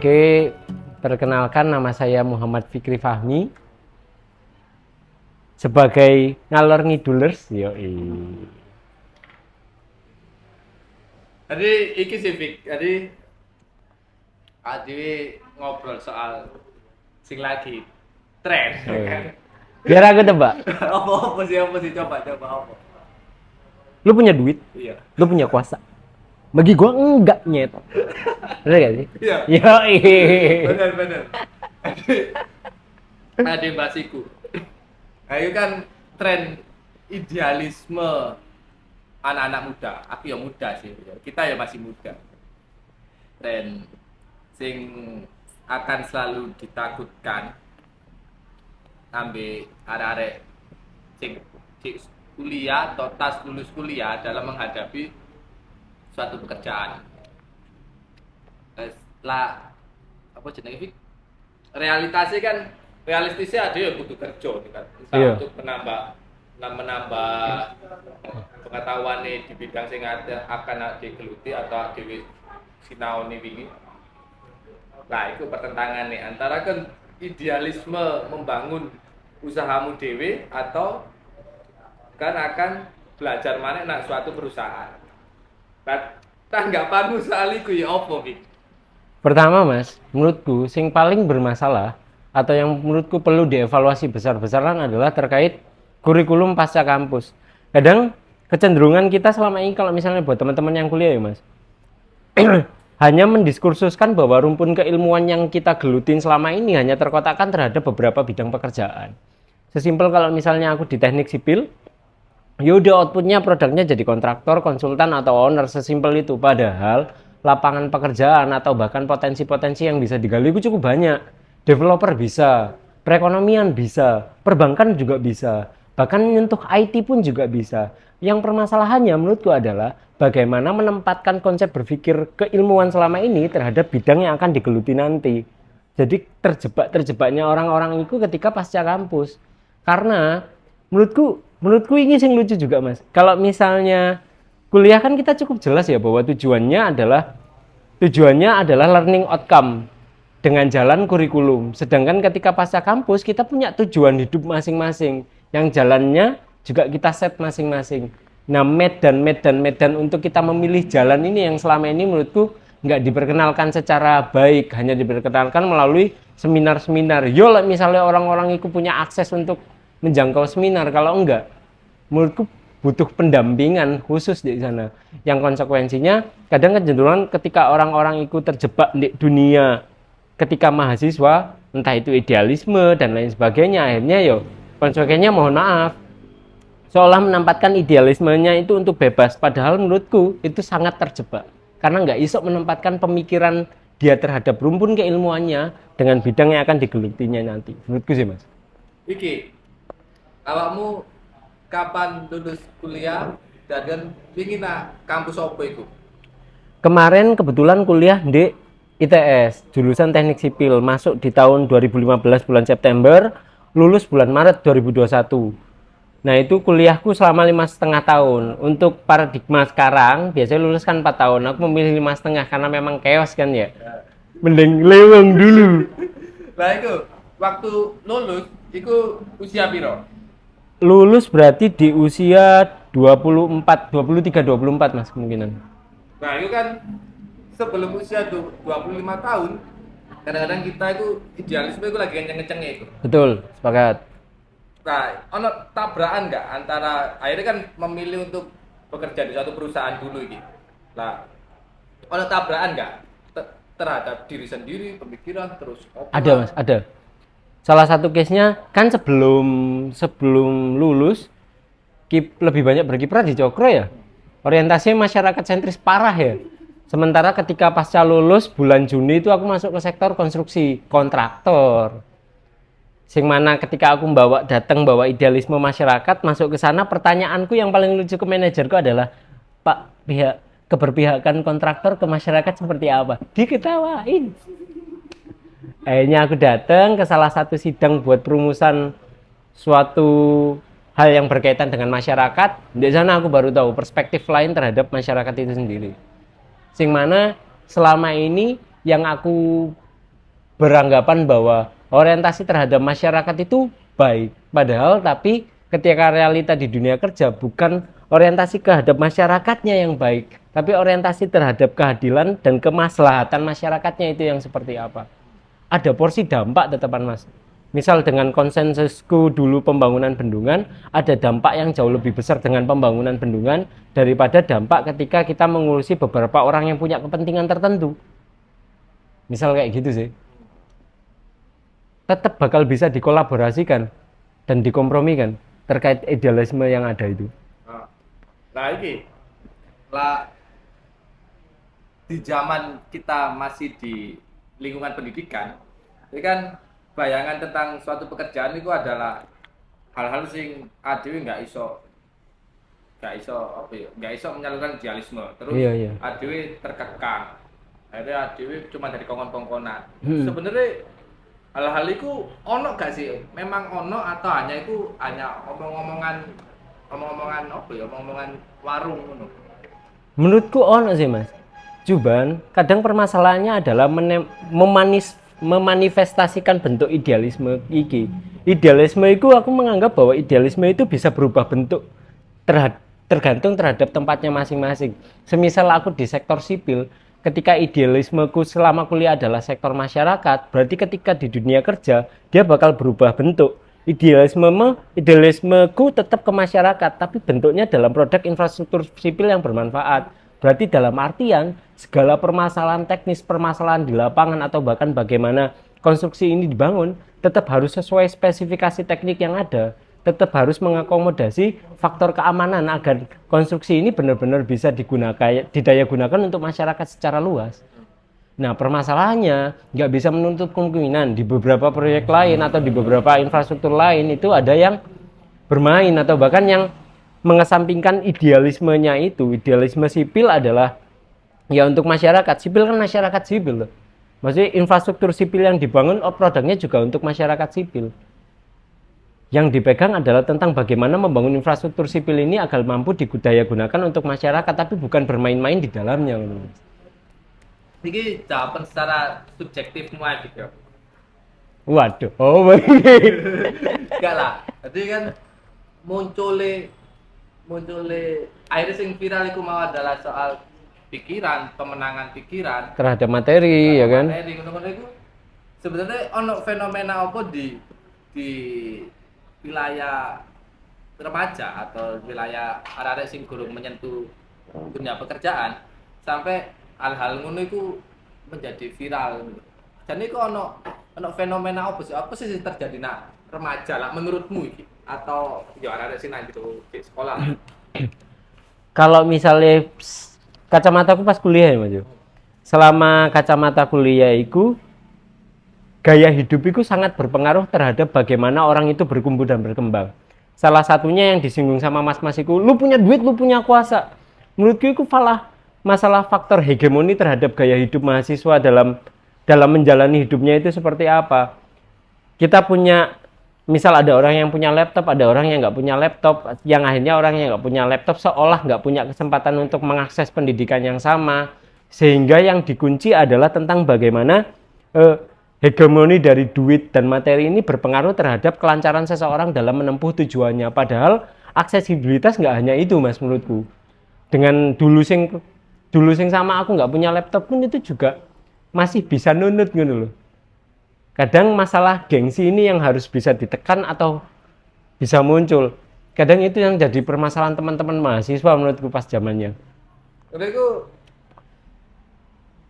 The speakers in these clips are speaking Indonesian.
Oke, perkenalkan nama saya Muhammad Fikri Fahmi sebagai ngalor ngidulers. Yoi. Jadi iki sih Fik, jadi Adi ngobrol soal sing lagi tren kan. Biar aku tebak, Apa sih coba apa? lu punya duit, Iya. lu punya kuasa. Bagi gua enggak nyet. Bener gak sih? Iya. Yoi. Benar. Ada basiku. Ayo kan tren idealisme anak-anak muda. Aku ya muda sih. Kita ya masih muda. Tren sing akan selalu ditakutkan ambil arek-arek sing kuliah atau tas lulus kuliah dalam menghadapi suatu pekerjaan. Lah apa jenenge Fik? Realitasnya kan realistisnya ada yang butuh kerja kan. Iya. Untuk menambah pengetahuan di bidang sing akan digeluti atau dewe sinaoni wingi. Nah, itu pertentangan nih antara kan idealisme membangun usahamu dewe atau kan akan belajar mana nak suatu perusahaan. Tanggapanmu soal iku ya opo, Fik? Pertama mas, menurutku yang paling bermasalah atau yang menurutku perlu dievaluasi besar-besaran adalah terkait kurikulum pasca kampus. Kadang kecenderungan kita selama ini kalau misalnya buat teman-teman yang kuliah ya mas, hanya mendiskursuskan bahwa rumpun keilmuan yang kita gelutin selama ini hanya terkotakkan terhadap beberapa bidang pekerjaan. Sesimpel kalau misalnya aku di teknik sipil, yaudah outputnya produknya jadi kontraktor, konsultan, atau owner, sesimpel itu. Padahal lapangan pekerjaan atau bahkan potensi-potensi yang bisa digali itu cukup banyak. Developer bisa, perekonomian bisa, perbankan juga bisa, bahkan menyentuh IT pun juga bisa. Yang permasalahannya menurutku adalah bagaimana menempatkan konsep berpikir keilmuan selama ini terhadap bidang yang akan digeluti nanti. Jadi terjebaknya orang-orang itu ketika pasca kampus. Karena menurutku ini sing lucu juga mas. Kalau misalnya kuliah kan kita cukup jelas ya bahwa tujuannya adalah learning outcome dengan jalan kurikulum. Sedangkan ketika pasca kampus kita punya tujuan hidup masing-masing yang jalannya juga kita set masing-masing. Nah, medan untuk kita memilih jalan ini yang selama ini menurutku nggak diperkenalkan secara baik, hanya diperkenalkan melalui seminar-seminar. Yo, misalnya orang-orang itu punya akses untuk menjangkau seminar, kalau enggak, menurutku butuh pendampingan khusus di sana. Yang konsekuensinya kadang kecenderungan ketika orang-orang itu terjebak di dunia ketika mahasiswa, entah itu idealisme dan lain sebagainya, akhirnya yo konsekuensinya mohon maaf seolah menempatkan idealismenya itu untuk bebas, padahal menurutku itu sangat terjebak karena nggak iso menempatkan pemikiran dia terhadap rumpun keilmuannya dengan bidang yang akan digelutinya nanti. Menurutku sih mas. Iki, awakmu kapan lulus kuliah dan ingin nak kampus apa itu? Kemarin kebetulan kuliah di ITS, jurusan teknik sipil, masuk di tahun 2015 bulan September, lulus bulan Maret 2021. Nah itu kuliahku selama 5,5 tahun. Untuk paradigma sekarang biasanya lulus kan 4 tahun, aku memilih 5,5 karena memang chaos kan ya. Mending leweng dulu. Nah itu waktu lulus itu usia piro? Lulus berarti di usia 24, 23, 24 mas kemungkinan. Nah itu kan sebelum usia 25 tahun kadang-kadang kita itu idealisme itu lagi kenceng-kencengnya itu. Betul, sepakat. Nah, ono tabrakan nggak antara akhirnya kan memilih untuk bekerja di suatu perusahaan dulu ini. Nah, ono tabrakan nggak terhadap diri sendiri, pemikiran terus? Ada mas, ada. Salah satu case-nya kan sebelum lulus lebih banyak berkiprah di Cokro ya. Orientasinya masyarakat sentris parah ya. Sementara ketika pasca lulus bulan Juni itu aku masuk ke sektor konstruksi, kontraktor. Sing mana ketika aku bawa idealisme masyarakat masuk ke sana, pertanyaanku yang paling lucu ke manajerku adalah, Pak, keberpihakan kontraktor ke masyarakat seperti apa? Diketawain. Akhirnya aku datang ke salah satu sidang buat perumusan suatu hal yang berkaitan dengan masyarakat. Di sana aku baru tahu perspektif lain terhadap masyarakat itu sendiri. Sing mana selama ini yang aku beranggapan bahwa orientasi terhadap masyarakat itu baik. Padahal tapi ketika realita di dunia kerja bukan orientasi terhadap masyarakatnya yang baik, tapi orientasi terhadap keadilan dan kemaslahatan masyarakatnya itu yang seperti apa. Ada porsi dampak tetapan Mas. Misal dengan konsensusku dulu pembangunan bendungan, ada dampak yang jauh lebih besar dengan pembangunan bendungan daripada dampak ketika kita mengurusi beberapa orang yang punya kepentingan tertentu. Misal kayak gitu sih. Tetap bakal bisa dikolaborasikan dan dikompromikan terkait idealisme yang ada itu. Nah ini lah di zaman kita masih di lingkungan pendidikan, ini kan bayangan tentang suatu pekerjaan itu adalah hal-hal sing adewe nggak iso nggak iso menyalurkan idealisme, terus Iya. adewe terkekang, akhirnya adewe cuma dari kongkon-kongkonan. Sebenarnya hal-hal itu ono gak sih? Memang ono atau hanya omong-omongan warung ngono. Menurutku ono sih Mas. Cuman kadang permasalahannya adalah memanifestasikan bentuk idealisme iki. Idealisme itu aku menganggap bahwa idealisme itu bisa berubah bentuk tergantung terhadap tempatnya masing-masing. Semisal aku di sektor sipil, ketika idealismeku selama kuliah adalah sektor masyarakat, berarti ketika di dunia kerja dia bakal berubah bentuk. Idealismeku tetap ke masyarakat, tapi bentuknya dalam produk infrastruktur sipil yang bermanfaat. Berarti dalam artian segala permasalahan teknis, permasalahan di lapangan atau bahkan bagaimana konstruksi ini dibangun tetap harus sesuai spesifikasi teknik yang ada, tetap harus mengakomodasi faktor keamanan agar konstruksi ini benar-benar bisa didaya gunakan untuk masyarakat secara luas. Nah permasalahannya nggak bisa menutup kemungkinan di beberapa proyek lain atau di beberapa infrastruktur lain itu ada yang bermain atau bahkan yang mengesampingkan idealismenya itu. Idealisme sipil adalah ya untuk masyarakat sipil, kan masyarakat sipil loh. Maksudnya infrastruktur sipil yang dibangun produknya juga untuk masyarakat sipil. Yang dipegang adalah tentang bagaimana membangun infrastruktur sipil ini agar mampu didaya gunakan untuk masyarakat, tapi bukan bermain-main di dalamnya. Ini jawaban secara subjektifmu aja gitu. Waduh, Enggak lah. Jadi kan munculnya akhirnya yang viral itu mau adalah soal pikiran, pemenangan pikiran terhadap materi, ya kan? Materi ngono-ngono itu sebenarnya ono fenomena apa di wilayah remaja atau wilayah arek-arek sing gurung menyentuh dunia pekerjaan sampai hal-hal ngono itu menjadi viral. Jadi kok ono fenomena apa sih? Apa sih yang terjadi nak remaja lah menurutmu iki? Atau ya arek-arek sing nang di sekolah? Kalau misalnya kacamataku pas kuliah ya Mas. Selama kacamata kuliah itu gaya hidup itu sangat berpengaruh terhadap bagaimana orang itu bertumbuh dan berkembang. Salah satunya yang disinggung sama mas-mas itu, lu punya duit, lu punya kuasa. Menurutku itu masalah faktor hegemoni terhadap gaya hidup mahasiswa dalam menjalani hidupnya itu seperti apa. Kita punya, misal ada orang yang punya laptop, ada orang yang nggak punya laptop, yang akhirnya orang yang nggak punya laptop seolah nggak punya kesempatan untuk mengakses pendidikan yang sama, sehingga yang dikunci adalah tentang bagaimana hegemoni dari duit dan materi ini berpengaruh terhadap kelancaran seseorang dalam menempuh tujuannya. Padahal aksesibilitas nggak hanya itu Mas menurutku. Dengan dulu sing sama aku nggak punya laptop pun itu juga masih bisa nunut gitu loh. Kadang masalah gengsi ini yang harus bisa ditekan atau bisa muncul. Kadang itu yang jadi permasalahan teman-teman mahasiswa menurutku pas zamannya. Udah itu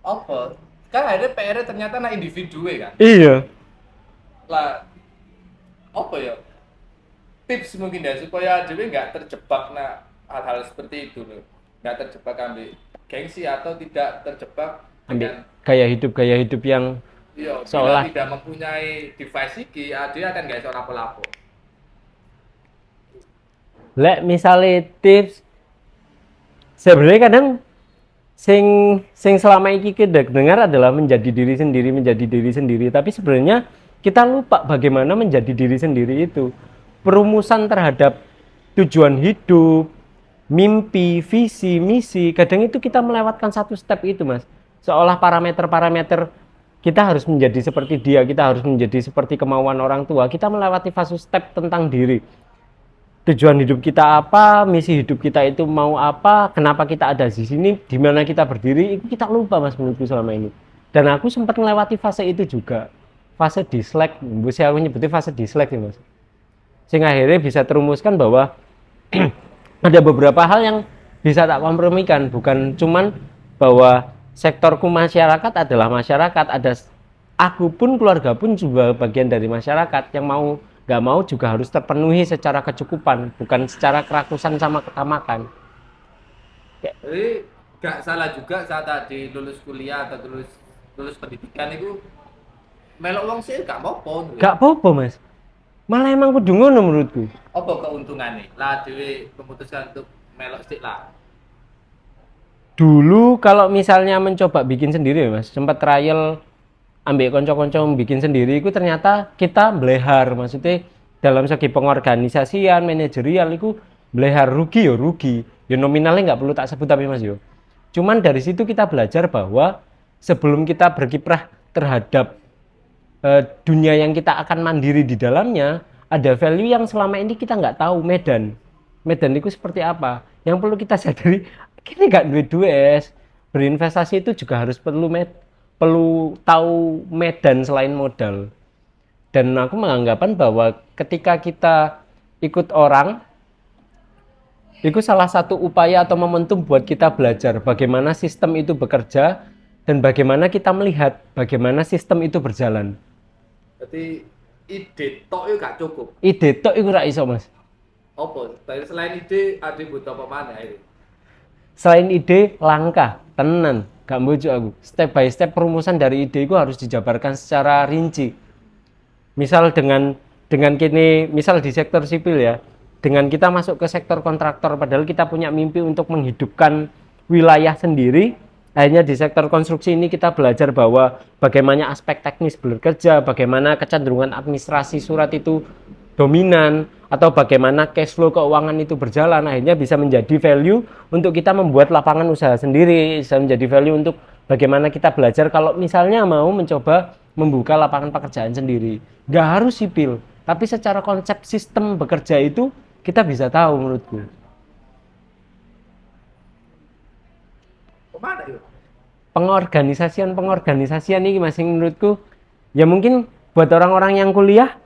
apa? Kan akhirnya PR ternyata na individu kan? Iya. Lah apa ya? Tips mungkin ya supaya jadi nggak terjebak na hal-hal seperti itu loh. Nggak terjebak ambil gengsi atau tidak terjebak dengan gaya hidup yang seolah tidak mempunyai device iki, dia akan nggak iso lapo-lapo. Lek misalnya tips sebenarnya kadang sing selama ini kita dengar adalah menjadi diri sendiri, tapi sebenarnya kita lupa bagaimana menjadi diri sendiri itu. Perumusan terhadap tujuan hidup, mimpi, visi, misi, kadang itu kita melewatkan satu step itu Mas. Seolah parameter-parameter kita harus menjadi seperti dia, kita harus menjadi seperti kemauan orang tua, kita melewati fase step tentang diri. Tujuan hidup kita apa, misi hidup kita itu mau apa, kenapa kita ada di sini, di mana kita berdiri, itu kita lupa Mas menurutku selama ini. Dan aku sempat melewati fase itu juga, fase dislike, aku nyebutnya fase dislike ya Mas. Sehingga akhirnya bisa terumuskan bahwa ada beberapa hal yang bisa tak kompromikan, bukan cuman bahwa sektorku masyarakat adalah masyarakat, ada aku pun, keluarga pun juga bagian dari masyarakat, yang mau nggak mau juga harus terpenuhi secara kecukupan, bukan secara kerakusan sama ketamakan. Jadi gak salah juga saat tadi lulus kuliah atau lulus pendidikan itu melok wong sih gak apa-apa. Gak apa-apa Mas, malah emang kudu ngono menurutku. Apa keuntungannya? Lah dhewe memutuskan untuk melok sik lah. Dulu kalau misalnya mencoba bikin sendiri ya Mas, sempat trial ambil konco-konco bikin sendiri, itu ternyata kita belehar, maksudnya dalam segi pengorganisasian, manajerial itu belehar, rugi ya nominalnya nggak perlu tak sebut tapi Mas yo. Cuman dari situ kita belajar bahwa sebelum kita berkiprah terhadap dunia yang kita akan mandiri di dalamnya, ada value yang selama ini kita nggak tahu. Medan itu seperti apa, yang perlu kita sadari, ini nggak duit berinvestasi itu juga harus perlu tahu medan selain modal. Dan aku menganggapan bahwa ketika kita ikut orang, itu salah satu upaya atau momentum buat kita belajar bagaimana sistem itu bekerja dan bagaimana kita melihat bagaimana sistem itu berjalan. Berarti ide tok itu gak cukup. Ide tok itu gak iso Mas. Apa? Selain ide ada butuh apa mana ini? Selain ide, langkah, tenan, gak mbojo aku. Step by step perumusan dari ide itu harus dijabarkan secara rinci. Misal dengan kini, misal di sektor sipil ya, dengan kita masuk ke sektor kontraktor, padahal kita punya mimpi untuk menghidupkan wilayah sendiri. Akhirnya di sektor konstruksi ini kita belajar bahwa bagaimana aspek teknis bekerja, bagaimana kecenderungan administrasi surat itu dominan, atau bagaimana cash flow keuangan itu berjalan. Akhirnya bisa menjadi value untuk kita membuat lapangan usaha sendiri, bisa menjadi value untuk bagaimana kita belajar kalau misalnya mau mencoba membuka lapangan pekerjaan sendiri. Nggak harus sipil, tapi secara konsep sistem bekerja itu kita bisa tahu menurutku. Kemana yuk? Pengorganisasian ini masih menurutku ya mungkin buat orang-orang yang kuliah,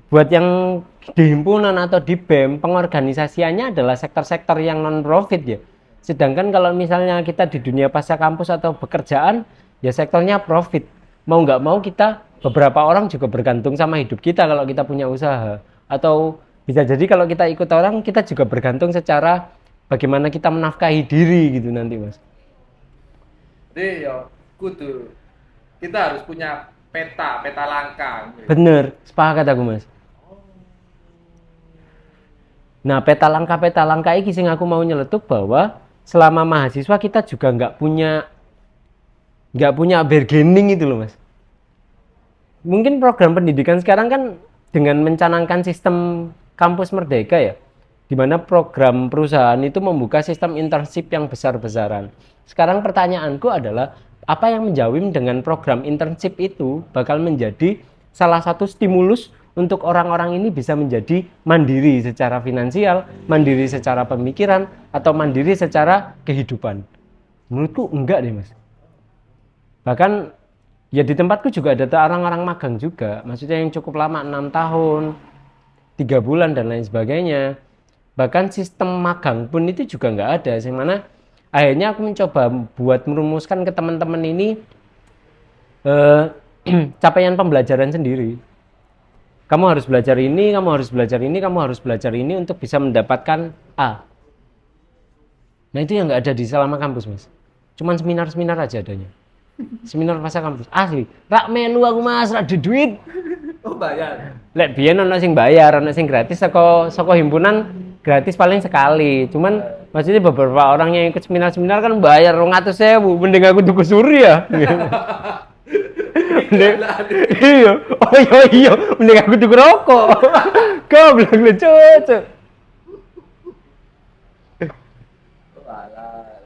buat yang di himpunan atau di BEM, pengorganisasiannya adalah sektor-sektor yang non-profit ya. Sedangkan kalau misalnya kita di dunia pasca kampus atau pekerjaan, ya sektornya profit. Mau nggak mau kita, beberapa orang juga bergantung sama hidup kita kalau kita punya usaha. Atau bisa jadi kalau kita ikut orang, kita juga bergantung secara bagaimana kita menafkahi diri gitu nanti Mas. Jadi ya kudu kita harus punya peta langkah. Bener, sepakat aku Mas. Nah, peta langkah ini sing aku mau nyeletuk bahwa selama mahasiswa kita juga nggak punya bargaining itu loh Mas. Mungkin program pendidikan sekarang kan dengan mencanangkan sistem kampus merdeka ya, di mana program perusahaan itu membuka sistem internship yang besar-besaran. Sekarang pertanyaanku adalah, apa yang menjawab dengan program internship itu bakal menjadi salah satu stimulus untuk orang-orang ini bisa menjadi mandiri secara finansial, mandiri secara pemikiran, atau mandiri secara kehidupan? Menurutku enggak deh Mas. Bahkan ya di tempatku juga ada orang-orang magang juga, maksudnya yang cukup lama, 6 tahun, 3 bulan dan lain sebagainya. Bahkan sistem magang pun itu juga nggak ada, yang mana akhirnya aku mencoba buat merumuskan ke teman-teman ini capaian pembelajaran sendiri. Kamu harus belajar ini, kamu harus belajar ini, kamu harus belajar ini untuk bisa mendapatkan A. Nah itu yang nggak ada di selama kampus Mas. Cuman seminar-seminar aja adanya. Seminar pasca kampus. Asli, rak melu aku Mas, rak di duit. Oh bayar. Lek biyen ana sing bayar, ana sing gratis saka himpunan gratis paling sekali. Cuman maksudnya beberapa orang yang ikut seminar-seminar kan bayar 200.000, mending aku tuku suri ya. Iya, oh iya, mending aku tuku rokok. Goblok lu cocok. Walah.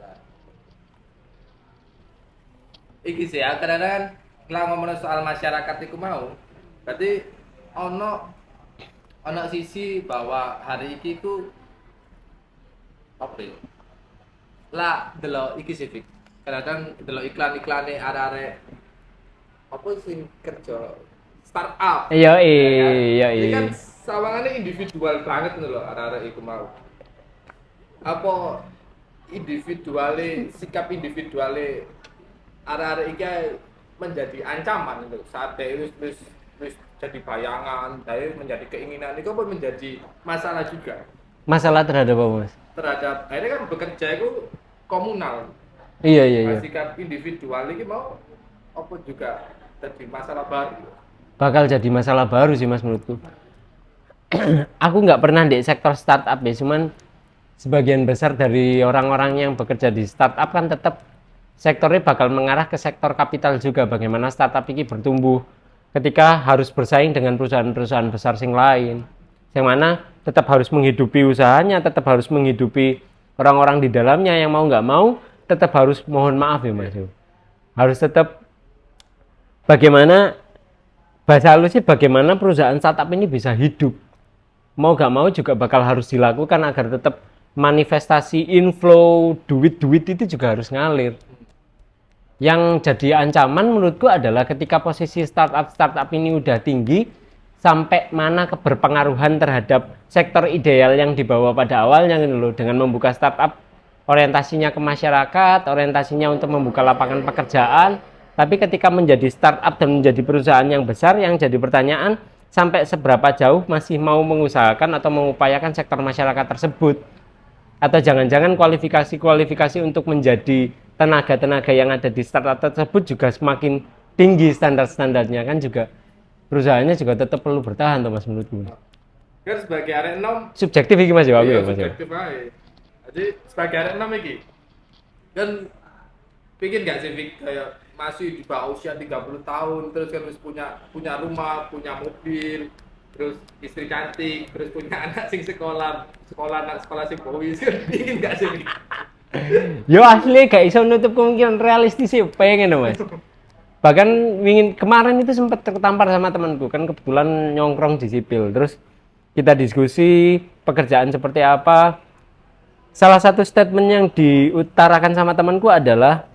Iki sih ya kadang-kadang lah ngomongin soal masyarakat iku mau. Berarti ono sisi bahwa hari iki ku apa ya? Lah delok iki sih Fik. Kadang delok iklan-iklane arek-arek apa sing kerja startup. Iya Ya kan? iya Ini kan iya. sawangannya individual banget lho arek-arek iku mau. Apa individuale sikap individuale arek-arek iki menjadi ancaman lho saat dia wis jadi bayangan, dia menjadi keinginan itu apa menjadi masalah juga Masalah terhadap apa, Mas? terhadap akhirnya kan bekerja itu komunal. Iya iya iya. Sikap individual ini mau apa juga jadi masalah baru. Bakal jadi masalah baru sih, Mas, menurutku. Aku nggak pernah di sektor startup ya, cuman sebagian besar dari orang-orang yang bekerja di startup kan tetap sektornya bakal mengarah ke sektor kapital juga. Bagaimana startup ini bertumbuh ketika harus bersaing dengan perusahaan-perusahaan besar sing lain, yang mana tetap harus menghidupi usahanya, tetap harus menghidupi orang-orang di dalamnya, yang mau nggak mau tetap harus, mohon maaf ya Mas, harus tetap bagaimana, bahasa halus sih, bagaimana perusahaan startup ini bisa hidup. Mau nggak mau juga bakal harus dilakukan agar tetap manifestasi inflow duit-duit itu juga harus ngalir. Yang jadi ancaman menurutku adalah ketika posisi startup ini udah tinggi, sampai mana keberpengaruhan terhadap sektor ideal yang dibawa pada awalnya gitu loh, dengan membuka startup orientasinya ke masyarakat, orientasinya untuk membuka lapangan pekerjaan. Tapi ketika menjadi startup dan menjadi perusahaan yang besar, yang jadi pertanyaan sampai seberapa jauh masih mau mengusahakan atau mengupayakan sektor masyarakat tersebut, atau jangan-jangan kualifikasi untuk menjadi tenaga-tenaga yang ada di startup tersebut juga semakin tinggi standar-standarnya, kan juga perusahaannya juga tetap perlu bertahan tuh Mas, menurutku. Kan sebagai arek enom Subjektif iki Mas ya, aku ya Mas. subjektif aja. Jadi sebagai arek enom iki kan pikir gak sih Fik, kayak masih di bawah usia 30 tahun terus kan harus punya rumah, punya mobil, terus istri cantik, terus punya anak sing anak sekolah sing bowis kan pingin gak sih Fik? Yo asli gak iso nutup kemungkinan realistis sih, pengen Mas. Bahkan kemarin itu sempat tertampar sama temanku, kan kebetulan nyongkrong di sipil, terus kita diskusi pekerjaan seperti apa. Salah satu statement yang diutarakan sama temanku adalah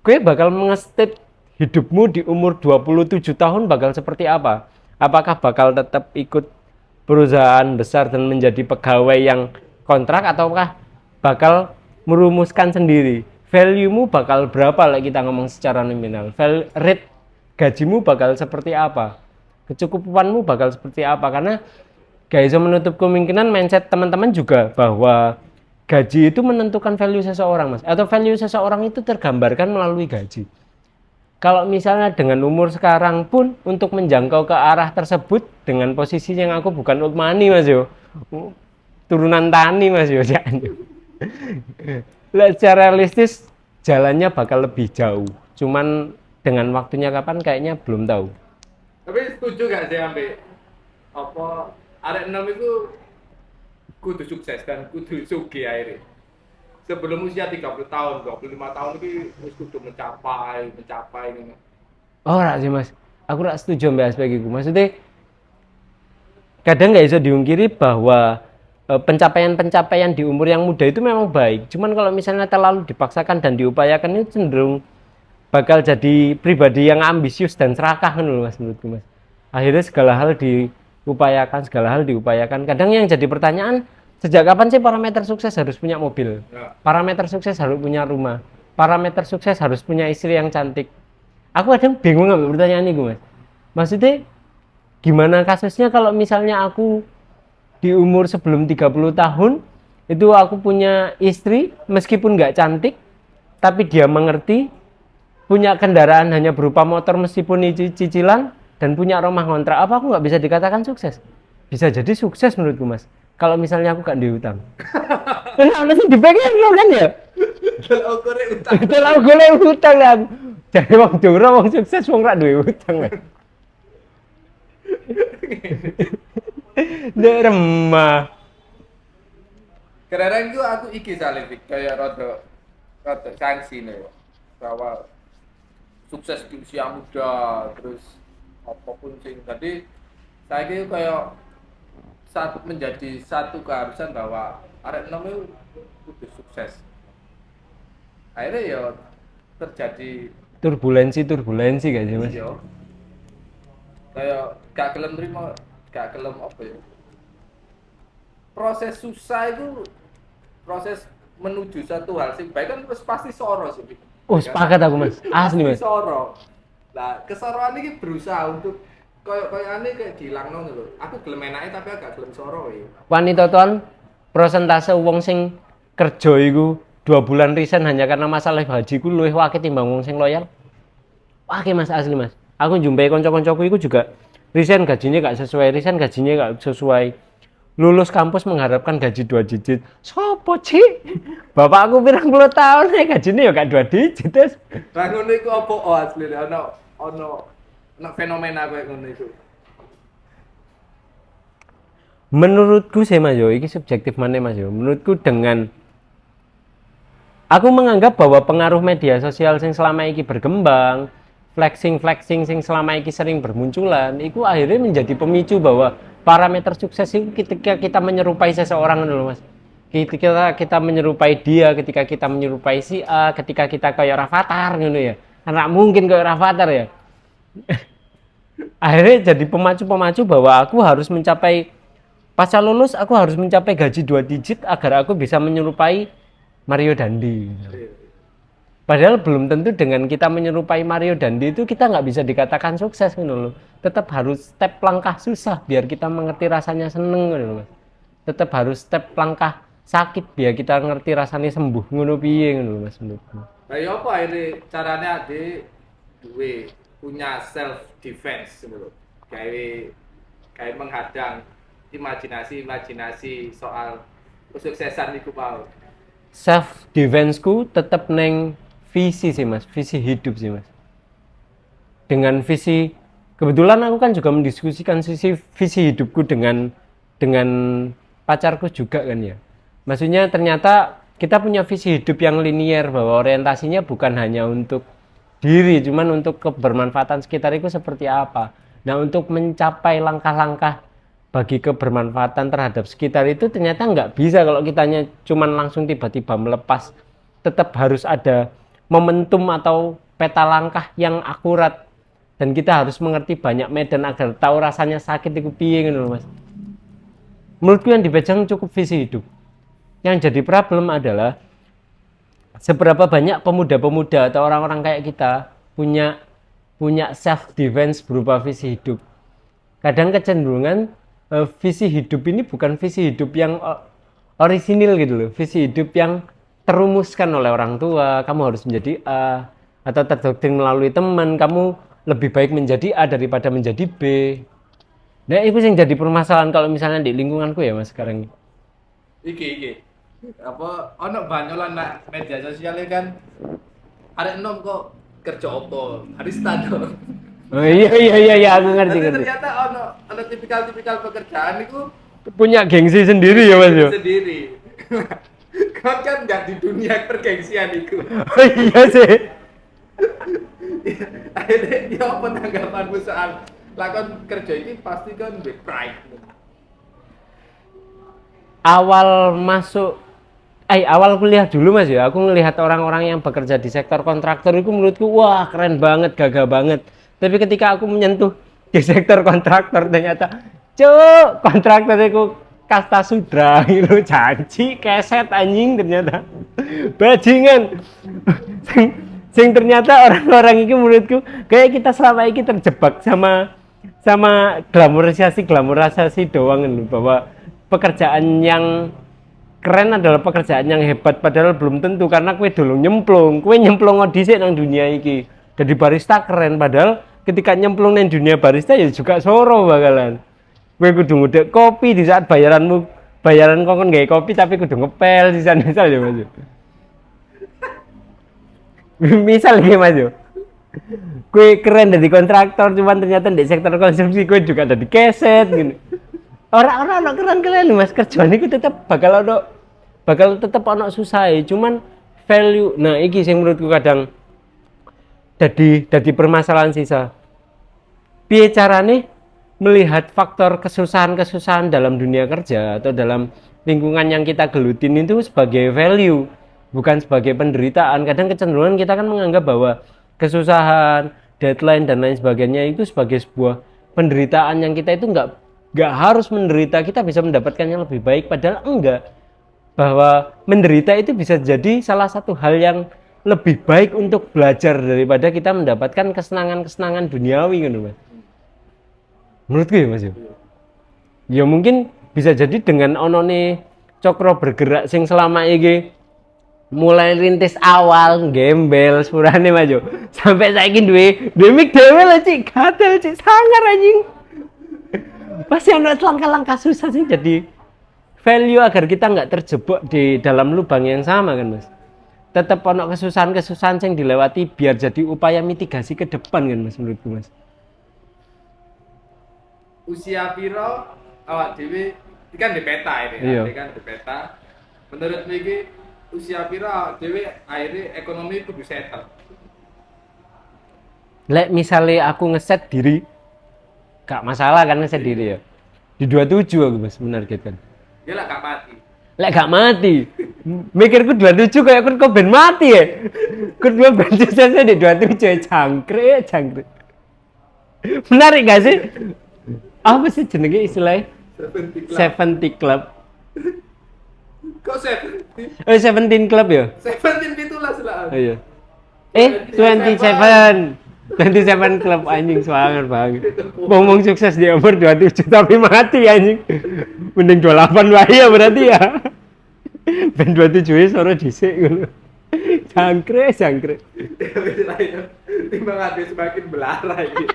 gue bakal nge-state hidupmu di umur 27 tahun bakal seperti apa? Apakah bakal tetap ikut perusahaan besar dan menjadi pegawai yang kontrak, ataukah bakal merumuskan sendiri? Value-mu bakal berapa lah kita ngomong secara nominal? Rate gajimu bakal seperti apa? Kecukupanmu bakal seperti apa? Karena gak bisa menutup kemungkinan mindset teman-teman juga bahwa gaji itu menentukan value seseorang, Mas. Atau value seseorang itu tergambarkan melalui gaji. Kalau misalnya dengan umur sekarang pun untuk menjangkau ke arah tersebut dengan posisi yang aku bukan old money Mas yo. Turunan tani Mas yo. Secara realistis jalannya bakal lebih jauh. Cuman dengan waktunya kapan kayaknya belum tahu. Tapi setuju gak sih ambil apa arek enom itu kudu sukses dan kudu sugih akhirnya. Sebelum usia 30 tahun, 25 tahun itu wis kudu mencapai ini. Oh, rak sih Mas. Aku rak setuju mbak aspek itu. Maksudnya kadang nggak bisa diungkiri bahwa pencapaian-pencapaian di umur yang muda itu memang baik. Cuman kalau misalnya terlalu dipaksakan dan diupayakan itu cenderung bakal jadi pribadi yang ambisius dan serakah kan loh Mas, menurutku Mas. Akhirnya segala hal diupayakan. Kadang yang jadi pertanyaan, sejak kapan sih parameter sukses harus punya mobil? Parameter sukses harus punya rumah. Parameter sukses harus punya istri yang cantik. Aku kadang bingung ngambil pertanyaan ini Mas. Maksudnya gimana kasusnya kalau misalnya aku di umur sebelum 30 tahun itu aku punya istri meskipun nggak cantik tapi dia mengerti, punya kendaraan hanya berupa motor meskipun cicilan, dan punya rumah kontrak, apa aku nggak bisa dikatakan sukses? Bisa jadi sukses menurutku Mas kalau misalnya aku gak diutang. Kenapa sih dipengen lo kan ya? Kalau gue utang lah aku. Jadi wong dora wong sukses wong rak duwe utang. Ndek remah. Kadang itu aku iki saleh kayak rada sanksi nih bahwa sukses di usia muda, terus apapun sing tadi saya kira kayak menjadi satu keharusan bahwa arek enom itu kudu sukses. Akhirnya ya terjadi turbulensi gak sih mas? iya kayak gak gelem terima, gak gelem apa ya, proses susah itu, proses menuju satu hal sing baik kan terus pasti soro sih. Oh sepakat aku mas, asli mas. Pasti soro. Nah, kesoroan ini berusaha untuk koyo-koyoane kayak dilangno lho. Aku gelem enake tapi agak gelem soro ya. Wanita ton persentase wong sing kerja iku 2 bulan resign hanya karena masalah gaji ku luwih akeh timbang wong sing loyal. Akeh mas, asli mas. Aku jumpai kanca-kancaku iku juga resign gajinya gak sesuai. Lulus kampus mengharapkan gaji 2 digit. Sopo cik? Bapak aku pirang puluh tahun gajinya ya gak 2 digit terus. Lah ngono iku apa asli ono fenomena kayak ngono iku. Menurutku sih mas yo, ini subjektif mana mas yo. Menurutku dengan aku menganggap bahwa pengaruh media sosial sing selama ini berkembang, flexing sing selama ini sering bermunculan, itu akhirnya menjadi pemicu bahwa parameter sukses itu ketika kita menyerupai seseorang dulu mas. Ketika kita menyerupai dia, ketika kita menyerupai si A, ketika kita kayak Rafathar gitu ya. Karena mungkin kayak Rafathar ya. Akhirnya jadi pemacu bahwa aku harus mencapai pasca lulus aku harus mencapai gaji 2 digit agar aku bisa menyerupai Mario Dandi. Padahal belum tentu dengan kita menyerupai Mario Dandi itu kita nggak bisa dikatakan sukses gitu loh. Tetap harus step langkah susah biar kita mengerti rasanya seneng gitu loh. Tetap harus step langkah sakit biar kita ngerti rasanya sembuh ngono piye ngono Mas menurutku. Lah ya apa akhirnya caranya ade duwe punya self defense gitu loh. Kayak menghadang imajinasi soal kesuksesan iku mau. Self defense ku tetap neng visi sih Mas, visi hidup sih Mas. Dengan visi kebetulan aku kan juga mendiskusikan visi hidupku dengan pacarku juga kan ya. Maksudnya ternyata kita punya visi hidup yang linier bahwa orientasinya bukan hanya untuk diri, cuman untuk kebermanfaatan sekitar itu seperti apa. Nah untuk mencapai langkah-langkah bagi kebermanfaatan terhadap sekitar itu ternyata nggak bisa kalau kitanya cuman langsung tiba-tiba melepas. Tetap harus ada momentum atau peta langkah yang akurat. Dan kita harus mengerti banyak medan agar tahu rasanya sakit itu piye gitu Mas. Menurutku yang dipegang cukup visi hidup. Yang jadi problem adalah seberapa banyak pemuda-pemuda atau orang-orang kayak kita punya self defense berupa visi hidup. Kadang kecenderungan visi hidup ini bukan visi hidup yang orisinil gitu loh, visi hidup yang terumuskan oleh orang tua, kamu harus menjadi A, atau terdoktrin melalui teman, kamu lebih baik menjadi A daripada menjadi B. Nah itu yang jadi permasalahan kalau misalnya di lingkunganku ya Mas sekarang. Iki apa ono banyolan nak media sosial kan arek enom kok kerja opo barista dong. Oh iya aku ngerti. Ternyata ono tipikal pekerjaan itu punya gengsi sendiri ya Mas yo. Sendiri. Kau kan nggak di dunia pergengsian itu. Oh iya sih. Akhirnya ya apa tanggapanmu soal lakon kerja ini pasti kan big pride. Awal kuliah dulu Mas ya, aku ngelihat orang-orang yang bekerja di sektor kontraktor itu menurutku wah keren banget, gagah banget. Tapi ketika aku menyentuh di sektor kontraktor ternyata kontraktor itu kasta sudra gitu, janji keset anjing ternyata bajingan. Sing ternyata orang-orang itu menurutku kayak kita selama ini terjebak sama glamorisasi doang bahwa pekerjaan yang keren adalah pekerjaan yang hebat padahal belum tentu karena kue dulu nyemplung dhisik nang dunia iki. Jadi barista keren padahal ketika nyemplung nang dunia barista ya juga soro bakalan. Kue kudu ngudek kopi di saat bayaran kongkon gawe kopi tapi kudu ngepel di sana misal ya Mas. Misal iki Mas yo. Kue keren dari kontraktor cuman ternyata di sektor konstruksi kue juga ada di keset gini. Orang-orang keren-keren Mas kerjaan itu tetap bakal tetap ono susah cuman value. Nah iki sing menurutku kadang Dadi permasalahan sisa. Piye carane melihat faktor kesusahan-kesusahan dalam dunia kerja atau dalam lingkungan yang kita gelutin itu sebagai value, bukan sebagai penderitaan. Kadang kecenderungan kita kan menganggap bahwa kesusahan, deadline dan lain sebagainya itu sebagai sebuah penderitaan yang kita itu nggak harus menderita, kita bisa mendapatkan yang lebih baik, padahal enggak. Bahwa menderita itu bisa jadi salah satu hal yang lebih baik untuk belajar daripada kita mendapatkan kesenangan-kesenangan duniawi kan, Mas. Menurutku ya, Mas. Ya mungkin bisa jadi dengan onone Cokro bergerak sing selama ini mulai rintis awal gembel sepurane Mas yo. Sampai saiki duwe mic dhewe lho Cik, gatel Cik, sangar anjing. Pasti ana langkah-langkah susah sih jadi value agar kita nggak terjebak di dalam lubang yang sama kan Mas. Tetap ono kesusahan-kesusahan yang dilewati biar jadi upaya mitigasi ke depan kan Mas menurutku Mas. Usia piro awak dhewe iki kan di peta ini, Iya. kan di peta. Menurutmu iki usia piro awak dhewe akhirnya ekonomi kudu settle? Lek misalnya aku ngeset diri gak masalah kan ngeset diri ya. Di 27 aku Mas menargetkan. Ya lah gak mati. Lek gak mati. Mikirku 27 kayak kok ben mati ya. Kedua ben sukses di 27 jangkrik. Menarik gak sih? Apa sih jenenge istilahnya? 70 Club. Kok 70? 17 Club ya? 17 pitulas lah. Oh iya. 27 Club anjing semangat banget. Ngomong sukses di umur 27 tapi mati anjing. Mending 28 wae ya berarti ya. Ben 27 sore dhisik ngono. Jangkrik. Timbang ade semakin belara iki.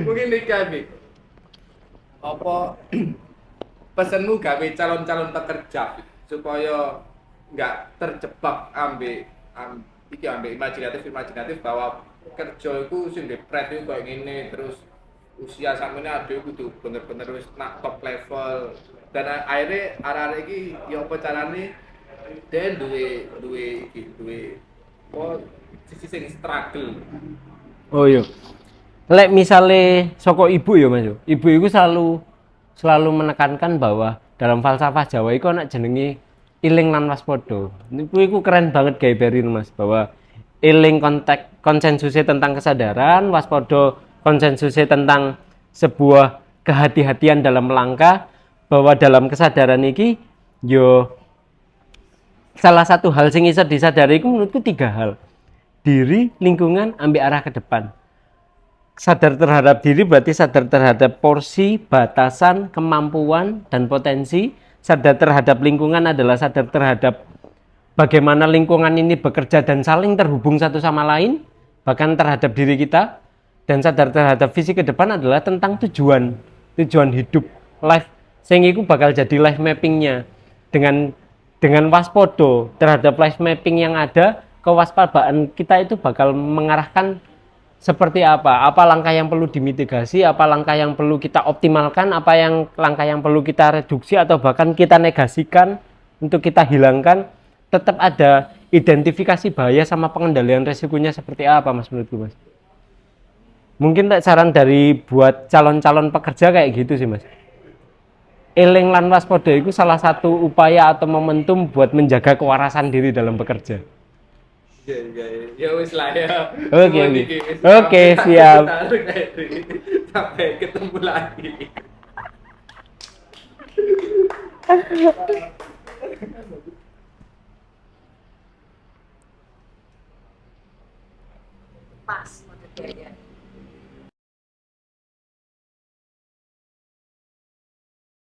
Mungkin nikah nih. Apa pesanmu gawe calon-calon pekerja supaya nggak terjebak ambek imajinatif bahwa kerja itu sing depret itu kayak gini terus usia sakmene ade kudu bener-bener wis nak top level dan akhirnya arek-arek iki ya apa carane den duwe sisi sing struggle. Oh iya. Lek misale saka ibu ya Mas. Ibu itu selalu menekankan bahwa dalam falsafah Jawa iku ana jenenge eling lan waspada. Niku iku keren banget gawe Berin Mas bahwa eling konsensusnya tentang kesadaran, waspada konsensusnya tentang sebuah kehati-hatian dalam melangkah, bahwa dalam kesadaran iki yo salah satu hal sing iso disadari iku menurutku 3 hal. Diri, lingkungan, ambek arah ke depan. Sadar terhadap diri berarti sadar terhadap porsi, batasan, kemampuan, dan potensi. Sadar terhadap lingkungan adalah sadar terhadap bagaimana lingkungan ini bekerja dan saling terhubung satu sama lain, bahkan terhadap diri kita. Dan sadar terhadap visi ke depan adalah tentang tujuan hidup, life. Sehingga itu bakal jadi life mappingnya. Dengan waspodo terhadap life mapping yang ada, kewaspadaan kita itu bakal mengarahkan seperti apa langkah yang perlu dimitigasi, apa langkah yang perlu kita optimalkan, langkah yang perlu kita reduksi atau bahkan kita negasikan untuk kita hilangkan. Tetap ada identifikasi bahaya sama pengendalian resikonya seperti apa Mas menurutku Mas. Mungkin saran dari buat calon-calon pekerja kayak gitu sih Mas. Eling lan waspada itu salah satu upaya atau momentum buat menjaga kewarasan diri dalam bekerja. Ya wis lah ya. Oke, siap. Sampai ketemu lagi. Pas menurut dia.